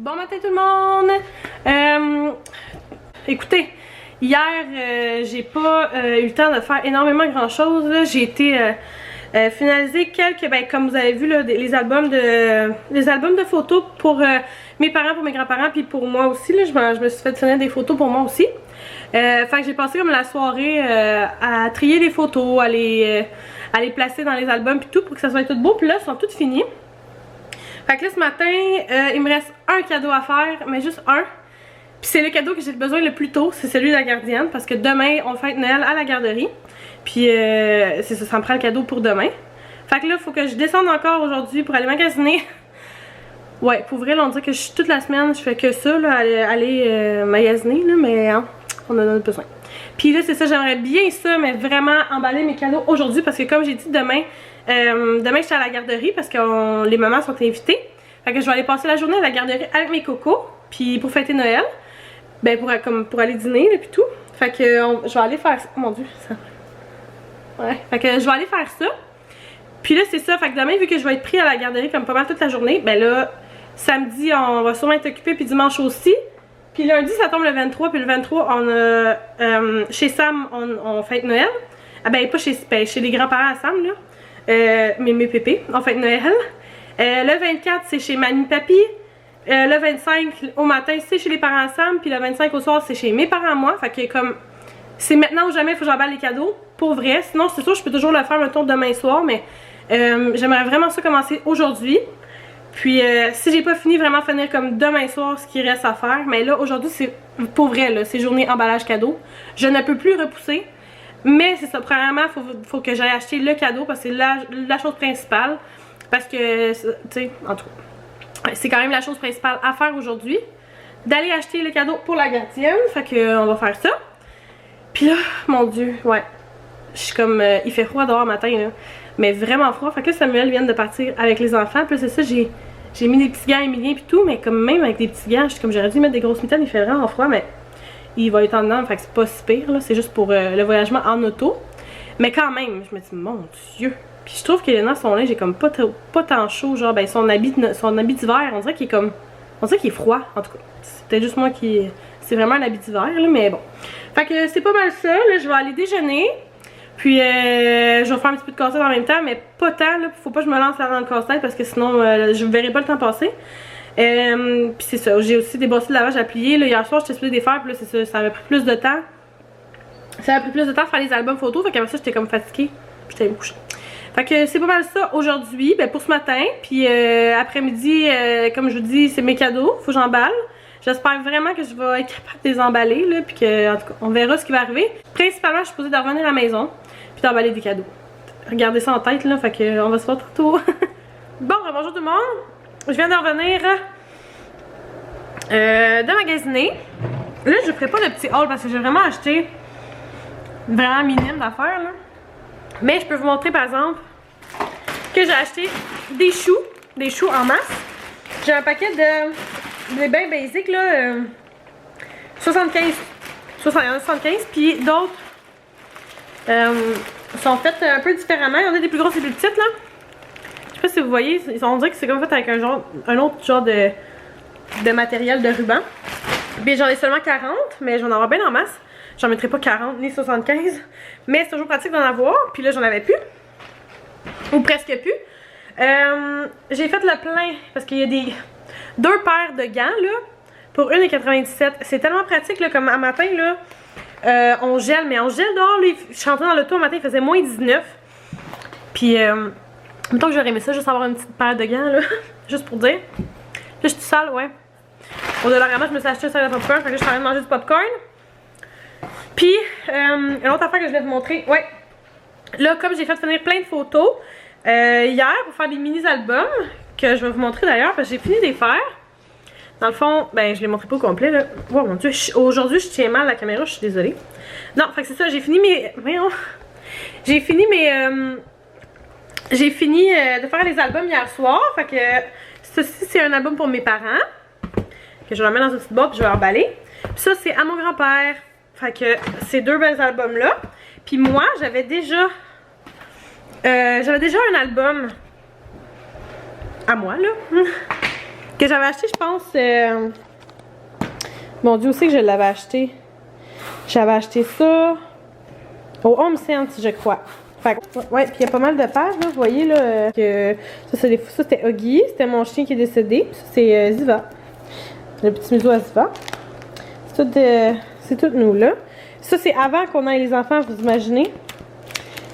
Bon matin tout le monde! Écoutez, hier j'ai pas eu le temps de faire énormément grand chose. J'ai été finaliser quelques, comme vous avez vu là, les albums de photos pour mes parents, pour mes grands-parents, puis pour moi aussi. Là, je me suis fait finir des photos pour moi aussi. Fait que j'ai passé comme la soirée à trier les photos, à les placer dans les albums puis tout pour que ça soit tout beau. Puis là, ils sont toutes finis. Fait que là, ce matin, il me reste un cadeau à faire, mais juste un. Puis c'est le cadeau que j'ai besoin le plus tôt, c'est celui de la gardienne, parce que demain, on fête Noël à la garderie. Puis c'est ça, ça me prend le cadeau pour demain. Fait que là, il faut que je descende encore aujourd'hui pour aller magasiner. Ouais, pour vrai, là, on dirait que toute la semaine, je fais que ça, là, aller magasiner, là, mais hein, on en a besoin. Puis là, c'est ça, j'aimerais bien ça, mais vraiment emballer mes cadeaux aujourd'hui, parce que comme j'ai dit, demain je suis à la garderie, parce que les mamans sont invitées. Fait que je vais aller passer la journée à la garderie avec mes cocos, puis pour fêter Noël. Ben, pour aller dîner, là, puis tout. Fait que je vais aller faire ça. Oh mon dieu, ça... Ouais, fait que je vais aller faire ça. Puis là, c'est ça, fait que demain, vu que je vais être pris à la garderie comme pas mal toute la journée, ben là, samedi, on va sûrement être occupé, puis dimanche aussi. Puis lundi, ça tombe le 23, puis le 23, on a, chez Sam, on fête Noël. Ah ben, pas chez les grands-parents à Sam, là. Mes pépés, on fête Noël. Le 24, c'est chez Mamie Papi. Le 25 au matin, c'est chez les parents à Sam. Puis le 25 au soir, c'est chez mes parents à moi. Fait que comme, c'est maintenant ou jamais, il faut que j'emballe les cadeaux. Pour vrai. Sinon, c'est sûr, je peux toujours le faire, mettons, demain soir. Mais j'aimerais vraiment ça commencer aujourd'hui. Puis si j'ai pas fini, vraiment finir comme demain soir ce qui reste à faire. Mais là, aujourd'hui, c'est pour vrai, là, c'est journée emballage cadeau. Je ne peux plus repousser. Mais c'est ça, premièrement, faut que j'aille acheter le cadeau parce que c'est la chose principale. Parce que, tu sais, en tout cas, c'est quand même la chose principale à faire aujourd'hui. D'aller acheter le cadeau pour la gardienne. Fait que on va faire ça. Puis là, mon dieu, ouais. Je suis comme, il fait froid dehors matin, là. Mais vraiment froid. Fait que Samuel vient de partir avec les enfants. Puis c'est ça, j'ai mis des petits gants émiliens puis tout. Mais comme même avec des petits gants, je suis comme, j'aurais dû mettre des grosses mitaines. Il fait vraiment froid, mais il va être en dedans. Fait que c'est pas si pire, là. C'est juste pour le voyagement en auto. Mais quand même, je me dis, mon dieu. Puis je trouve qu'Elena, son linge est comme pas tant chaud. Genre, ben son habit d'hiver, on dirait qu'il est comme... On dirait qu'il est froid, en tout cas. C'est peut-être juste moi qui... C'est vraiment un habit d'hiver, là, mais bon. Fait que c'est pas mal ça. Là, je vais aller déjeuner. Puis je vais faire un petit peu de casse-tête en même temps, mais pas tant, là. Faut pas que je me lance là dans le casse-tête parce que sinon, je verrai pas le temps passer. Puis c'est ça. J'ai aussi des bossés de lavage à plier. Là, hier soir, j'étais supposée les faire, puis là, c'est ça. Ça avait pris plus de temps. Ça a pris plus de temps de faire les albums photos. Fait qu'après ça, j'étais comme fatiguée. Puis j'étais allée me coucher. Fait que c'est pas mal ça aujourd'hui, ben pour ce matin. Puis après-midi, comme je vous dis, c'est mes cadeaux, faut que j'emballe. J'espère vraiment que je vais être capable de les emballer, là, puis que, en tout cas, on verra ce qui va arriver. Principalement, je suis supposée de revenir à la maison, puis d'emballer des cadeaux. Regardez ça en tête, là, fait que on va se voir tantôt. Bon, bonjour tout le monde. Je viens de revenir de magasiner. Là, je ferai pas de petit haul parce que j'ai vraiment acheté vraiment minime d'affaires, là. Mais je peux vous montrer par exemple que j'ai acheté des choux en masse. J'ai un paquet de bains basiques là, 75, puis d'autres sont faites un peu différemment. Il y en a des plus grosses et des plus petites là. Je sais pas si vous voyez, on dirait que c'est comme fait avec un autre genre de matériel de ruban. Puis j'en ai seulement 40, mais j'en aurai bien en masse. J'en mettrai pas 40 ni 75, mais c'est toujours pratique d'en avoir. Puis là, j'en avais plus, ou presque plus. J'ai fait le plein parce qu'il y a deux paires de gants là pour 1,97. C'est tellement pratique là, comme un matin là, on gèle, mais on gèle dehors. Là, je suis rentrée dans l'auto un matin, il faisait moins 19. Puis, mettons que j'aurais aimé ça, juste avoir une petite paire de gants là, juste pour dire. Là, je suis sale, ouais. Au Dollarama, je me suis acheté un sac de popcorn, fait que là, je suis en train de manger du popcorn. Puis, une autre affaire que je vais vous montrer, ouais, là, comme j'ai fait finir plein de photos hier pour faire des mini-albums, que je vais vous montrer d'ailleurs, parce que j'ai fini de les faire. Dans le fond, ben, je les montrerai pas au complet, là. Oh mon dieu, aujourd'hui, je tiens mal la caméra, je suis désolée. Non, fait que c'est ça, j'ai fini mes... J'ai fini de faire les albums hier soir, fait que ceci, c'est un album pour mes parents, que je vais mettre dans une petite boîte, puis je vais emballer. Puis ça, c'est à mon grand-père. Fait que ces deux belles albums là. Puis moi, j'avais déjà un album à moi là. Que j'avais acheté, je pense. Mon Dieu, aussi que je l'avais acheté. J'avais acheté ça au Home Sense, je crois. Fait que, ouais, puis il y a pas mal de pages, là. Vous voyez, là, que ça, c'était Huggy. C'était mon chien qui est décédé. Ça, c'est Ziva. Le petit museau à Ziva. C'est tout nous, là. Ça, c'est avant qu'on ait les enfants, vous imaginez.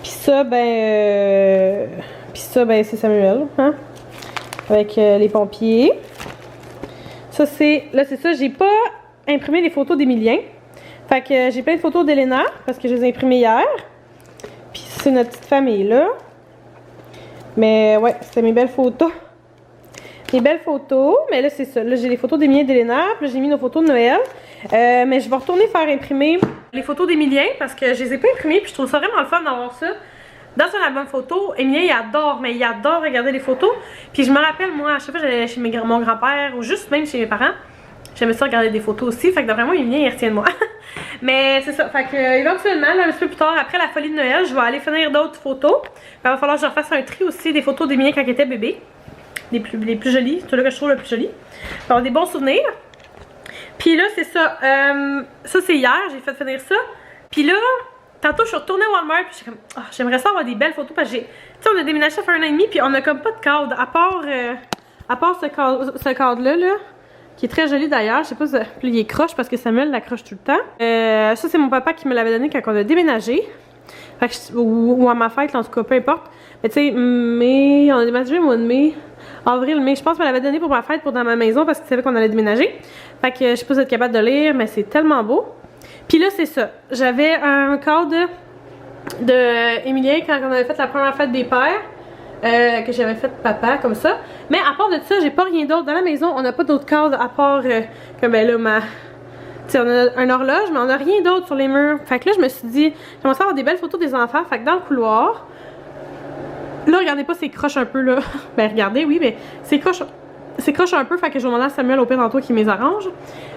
Puis ça, ben, c'est Samuel, hein? Avec les pompiers. Ça, c'est... Là, c'est ça, j'ai pas imprimé les photos d'Emilien. Fait que j'ai plein de photos d'Elena, parce que je les ai imprimées hier. Puis c'est notre petite famille, là. Mais, ouais, c'était mes belles photos. Mes belles photos. Mais là, c'est ça. Là, j'ai les photos d'Emilien et d'Elena. Puis là, j'ai mis nos photos de Noël. Mais je vais retourner faire imprimer les photos d'Emilien, parce que je les ai pas imprimées. Puis je trouve ça vraiment le fun d'avoir ça dans un album photo. Emilien, il adore, mais il adore regarder les photos. Puis je me rappelle, moi, à chaque fois que j'allais chez mon grand-père ou juste même chez mes parents, j'aimais ça regarder des photos aussi. Fait que d'après moi, Emilien, il retient de moi. Mais c'est ça. Fait que éventuellement, là, un petit peu plus tard, après la folie de Noël, je vais aller finir d'autres photos. Puis il va falloir que je refasse un tri aussi des photos d'Emilien quand il était bébé. Les plus jolies. C'est là que je trouve le plus joli. Pour avoir des bons souvenirs. Puis là, c'est ça. Ça, c'est hier. J'ai fait finir ça. Puis là, tantôt, je suis retournée à Walmart. Puis j'étais comme, oh, j'aimerais ça avoir des belles photos. Parce que tu sais, on a déménagé ça fait 1 an et demi. Puis on a comme pas de cadre. À part ce cadre-là, là, qui est très joli d'ailleurs. Je sais pas si puis il est croche parce que Samuel l'accroche tout le temps. Ça, c'est mon papa qui me l'avait donné quand on a déménagé. Fait que ou à ma fête, en tout cas, peu importe. Mais tu sais, mai, on a déménagé au mois de mai. Avril, mai, je pense qu'elle l'avait donné pour ma fête, pour dans ma maison, parce qu'il savait qu'on allait déménager. Fait que je sais pas si vous êtes capable de lire, mais c'est tellement beau. Puis là, c'est ça. J'avais un cadre de Emilien quand on avait fait la première fête des pères. Que j'avais fait papa, comme ça. Mais à part de ça, j'ai pas rien d'autre. Dans la maison, on n'a pas d'autres cadres à part comme ben là, tu sais, on a un horloge, mais on a rien d'autre sur les murs. Fait que là, je me suis dit, j'aimerais avoir des belles photos des enfants. Fait que dans le couloir, là, regardez pas, c'est croche un peu, là. Ben, regardez, oui, mais c'est croche un peu. Fait que je vais demander à Samuel au pire tantôt qui me les arrange.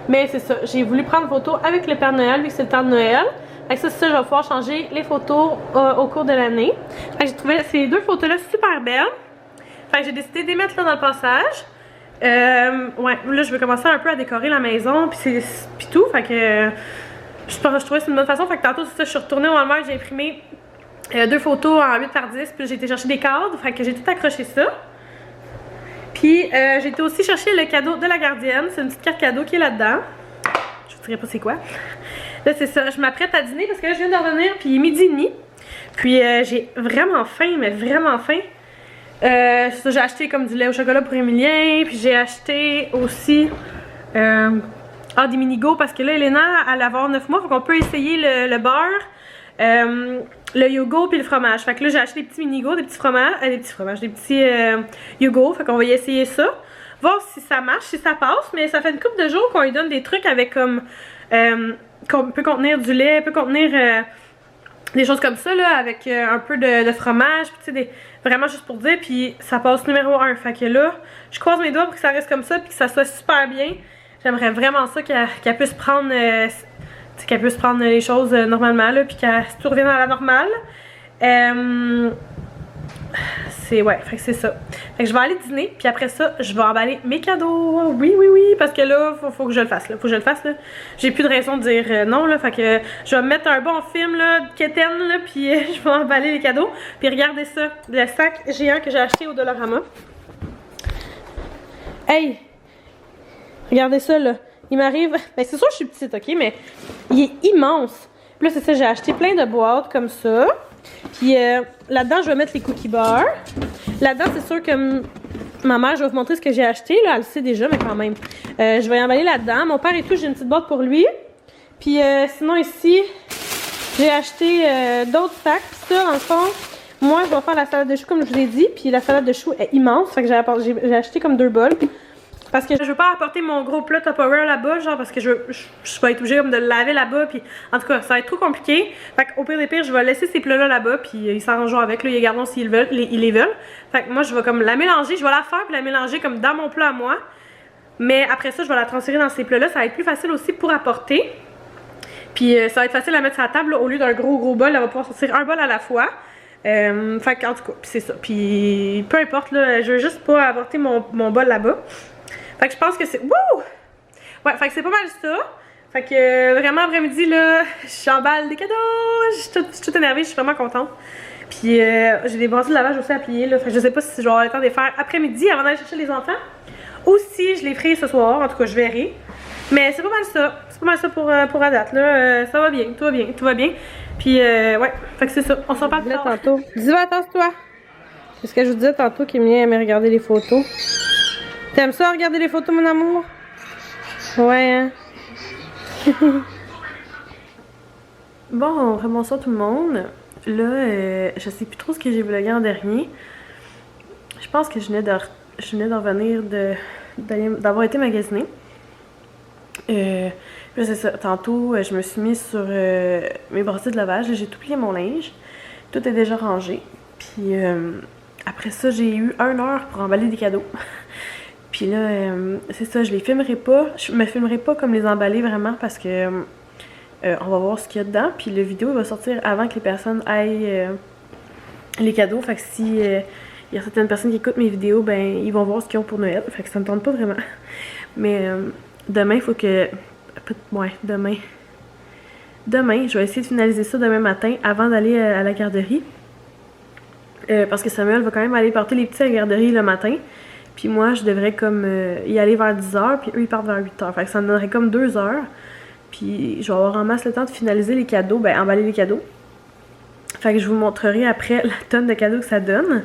Mais c'est ça, j'ai voulu prendre une photo avec le Père Noël, vu que c'est le temps de Noël. Fait que ça, c'est ça, je vais pouvoir changer les photos au cours de l'année. Fait que j'ai trouvé ces deux photos-là super belles. Fait que j'ai décidé de les mettre là dans le passage. Ouais, là, je vais commencer un peu à décorer la maison, puis tout. Fait que je trouvais que c'est une bonne façon. Fait que tantôt, c'est ça, je suis retournée au Walmart, j'ai imprimé 2 photos en 8x10, puis j'ai été chercher des cadres. Fait que j'ai tout accroché ça. Puis j'ai été aussi chercher le cadeau de la gardienne. C'est une petite carte cadeau qui est là-dedans. Je vous dirai pas c'est quoi. Là, c'est ça. Je m'apprête à dîner parce que là, je viens de revenir, puis il est 12h30. Puis j'ai vraiment faim, mais vraiment faim. J'ai acheté comme du lait au chocolat pour Emilien. Puis j'ai acheté aussi des mini-go parce que là, Elena, elle va avoir 9 mois. Faut qu'on peut essayer le beurre, le yogourt puis le fromage. Fait que là, j'ai acheté des petits mini-go, des petits yogourts. Fait qu'on va y essayer ça. Voir si ça marche, si ça passe. Mais ça fait une couple de jours qu'on lui donne des trucs avec comme... qu'on peut contenir du lait, peut contenir des choses comme ça, là, avec un peu de fromage, tu sais, vraiment juste pour dire, puis ça passe numéro 1. Fait que là, je croise mes doigts pour que ça reste comme ça, puis que ça soit super bien. J'aimerais vraiment ça qu'elle puisse prendre, qu'elle puisse prendre les choses normalement, là, puis que tout revienne à la normale. Ouais, fait que c'est ça. Fait que je vais aller dîner, puis après ça, je vais emballer mes cadeaux. Oui, parce que là, faut que je le fasse, là. Faut que je le fasse, là. J'ai plus de raison de dire non, là. Fait que je vais me mettre un bon film, là, de quétaine, là, puis je vais emballer les cadeaux. Puis regardez ça, le sac géant que j'ai acheté au Dollarama. Hey! Regardez ça, là. Il m'arrive... Ben, c'est sûr que je suis petite, OK? Mais il est immense. Puis là, c'est ça, j'ai acheté plein de boîtes comme ça. Puis là-dedans, je vais mettre les cookies bars. Là-dedans, c'est sûr que ma mère, je vais vous montrer ce que j'ai acheté. Là, elle le sait déjà, mais quand même. Je vais y emballer là-dedans. Mon père et tout, j'ai une petite boîte pour lui. Puis sinon, ici, j'ai acheté d'autres sacs. Puis ça, dans le fond, moi, je vais faire la salade de choux, comme je vous ai dit. Puis la salade de choux est immense. Fait que j'ai acheté comme 2 bols. Parce que je veux pas apporter mon gros plat Tupperware là-bas, genre parce que je vais être obligée comme de le laver là-bas, puis en tout cas ça va être trop compliqué. Fait qu'au pire des pires, je vais laisser ces plats-là là-bas, puis ils s'arrangeront avec, là, ils gardent s'ils veulent, ils les veulent. Fait que moi je vais comme la mélanger, je vais la faire puis la mélanger comme dans mon plat à moi. Mais après ça, je vais la transférer dans ces plats-là, ça va être plus facile aussi pour apporter. Puis ça va être facile à mettre sur la table, là, au lieu d'un gros bol, elle va pouvoir sortir un bol à la fois. Fait qu'en tout cas, c'est ça. Puis peu importe, là, je veux juste pas apporter mon bol là-bas. Fait que je pense que c'est... Wouh! Ouais, fait que c'est pas mal ça. Fait que vraiment après-midi, là, j'emballe des cadeaux. Je suis toute énervée, je suis vraiment contente. Puis j'ai des brassées de lavage aussi à plier, là. Fait que je sais pas si je vais avoir le temps de les faire après-midi avant d'aller chercher les enfants. Ou si je les ferai ce soir, en tout cas, je verrai. Mais c'est pas mal ça. C'est pas mal ça pour à date, là. Ça va bien, tout va bien, tout va bien. Puis ouais, fait que c'est ça. On s'en parle plus tard. Tantôt. Dis-moi, attends-toi. C'est ce que je vous disais tantôt qu'Emilie aimait regarder les photos. T'aimes ça, regarder les photos, mon amour? Ouais, hein? Bon, bonsoir tout le monde. Là, je sais plus trop ce que j'ai vlogué en dernier. Je pense que je venais de revenir d'avoir été magasiner. Là, c'est ça. Tantôt, je me suis mise sur mes brassées de lavage. J'ai tout plié mon linge. Tout est déjà rangé. Puis après ça, j'ai eu 1 heure pour emballer des cadeaux. Puis là, c'est ça, je les filmerai pas. Je me filmerai pas comme les emballer vraiment parce que on va voir ce qu'il y a dedans. Puis la vidéo va sortir avant que les personnes aillent les cadeaux. Fait que si il y a certaines personnes qui écoutent mes vidéos, ben ils vont voir ce qu'ils ont pour Noël. Fait que ça me tente pas vraiment. Mais demain, il faut que... Ouais, demain, je vais essayer de finaliser ça demain matin avant d'aller à la garderie. Parce que Samuel va quand même aller porter les petits à la garderie le matin. Puis moi, je devrais comme y aller vers 10h, puis eux, ils partent vers 8h. Fait que ça me donnerait comme 2 heures. Puis je vais avoir en masse le temps de finaliser les cadeaux, ben emballer les cadeaux. Fait que je vous montrerai après la tonne de cadeaux que ça donne.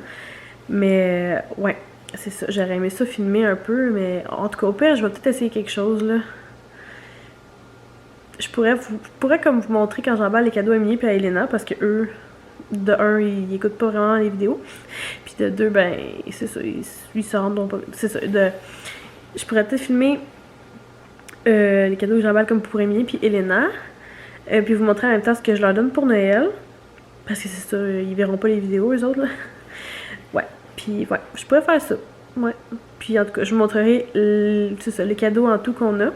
Mais ouais, c'est ça. J'aurais aimé ça filmer un peu, mais en tout cas, au pire, je vais peut-être essayer quelque chose, là. Je pourrais comme vous montrer quand j'emballe les cadeaux à Emilie et à Elena, parce que eux... De un, ils écoutent pas vraiment les vidéos. Puis de deux, ben, c'est ça, ils se rendent donc pas. C'est ça. Je pourrais peut-être filmer les cadeaux que j'emballe comme pour Emilie puis Elena. Puis vous montrer en même temps ce que je leur donne pour Noël. Parce que c'est ça, ils verront pas les vidéos, eux autres, là. Ouais. Puis, ouais, je pourrais faire ça. Ouais. Puis en tout cas, je vous montrerai, c'est ça, les cadeaux en tout qu'on a.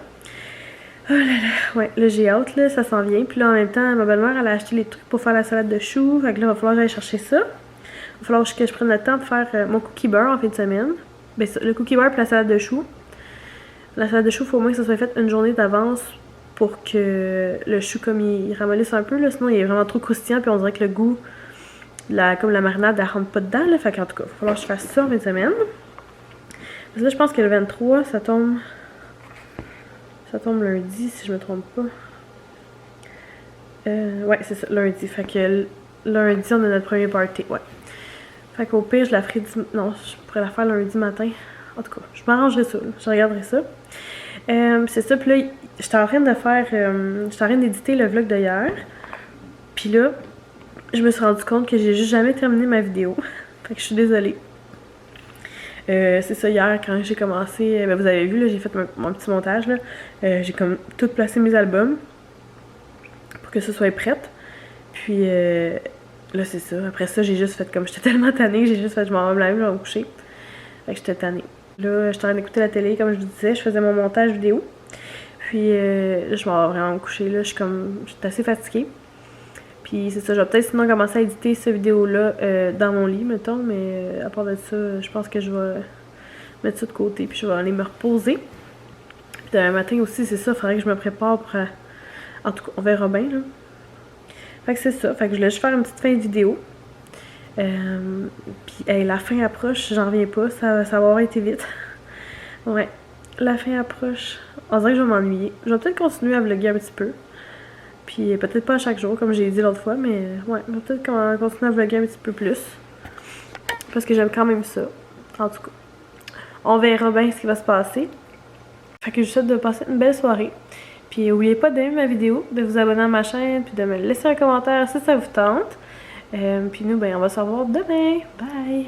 Oh là là, ouais, là j'ai hâte, là, ça s'en vient. Puis là en même temps, ma belle-mère, elle a acheté les trucs pour faire la salade de choux. Fait que là, il va falloir que j'aille chercher ça. Il va falloir que je prenne le temps de faire mon cookie beurre en fin de semaine. Ben ça, le cookie beurre puis la salade de choux. La salade de choux, il faut au moins que ça soit fait une journée d'avance pour que le chou, comme il ramollisse un peu, là. Sinon, il est vraiment trop croustillant, puis on dirait que le goût, comme la marinade, elle rentre pas dedans, là. Fait qu'en tout cas, il va falloir que je fasse ça en fin de semaine. Parce que là, je pense que le 23, ça tombe lundi, si je me trompe pas. Ouais, c'est ça, lundi. Fait que lundi, on a notre premier party, ouais. Fait qu'au pire, je la ferai... Non, je pourrais la faire lundi matin. En tout cas, je m'arrangerai ça, là. Je regarderai ça. C'est ça, puis là, j'étais en train de faire... j'étais en train d'éditer le vlog d'hier. Puis là, je me suis rendu compte que j'ai juste jamais terminé ma vidéo. Fait que je suis désolée. C'est ça, hier, quand j'ai commencé, ben, vous avez vu, là, j'ai fait mon petit montage, là. J'ai comme tout placé mes albums pour que ce soit prête. Puis là, c'est ça. Après ça, j'ai juste fait comme j'étais tellement tannée, j'ai juste fait je m'en vais me laver, je vais me coucher. Fait que j'étais tannée. Là, j'étais en train d'écouter la télé, comme je vous disais, je faisais mon montage vidéo. Puis là, je m'en vais vraiment me coucher, là. J'étais assez fatiguée. Puis c'est ça, je vais peut-être sinon commencer à éditer cette vidéo-là dans mon lit, mettons, mais à part de ça, je pense que je vais mettre ça de côté, puis je vais aller me reposer. Puis demain matin aussi, c'est ça, il faudrait que je me prépare pour... En tout cas, on verra bien, là. Fait que c'est ça, fait que je voulais juste faire une petite fin de vidéo. Puis hey, la fin approche, j'en reviens pas, ça va avoir été vite. Ouais, la fin approche. On dirait que je vais m'ennuyer. Je vais peut-être continuer à vlogger un petit peu. Puis peut-être pas à chaque jour, comme j'ai dit l'autre fois, mais ouais, je vais peut-être continuer à vlogger un petit peu plus. Parce que j'aime quand même ça. En tout cas, on verra bien ce qui va se passer. Fait que je vous souhaite de passer une belle soirée. Puis n'oubliez pas d'aimer ma vidéo, de vous abonner à ma chaîne, puis de me laisser un commentaire si ça vous tente. Puis nous, ben, on va se revoir demain. Bye!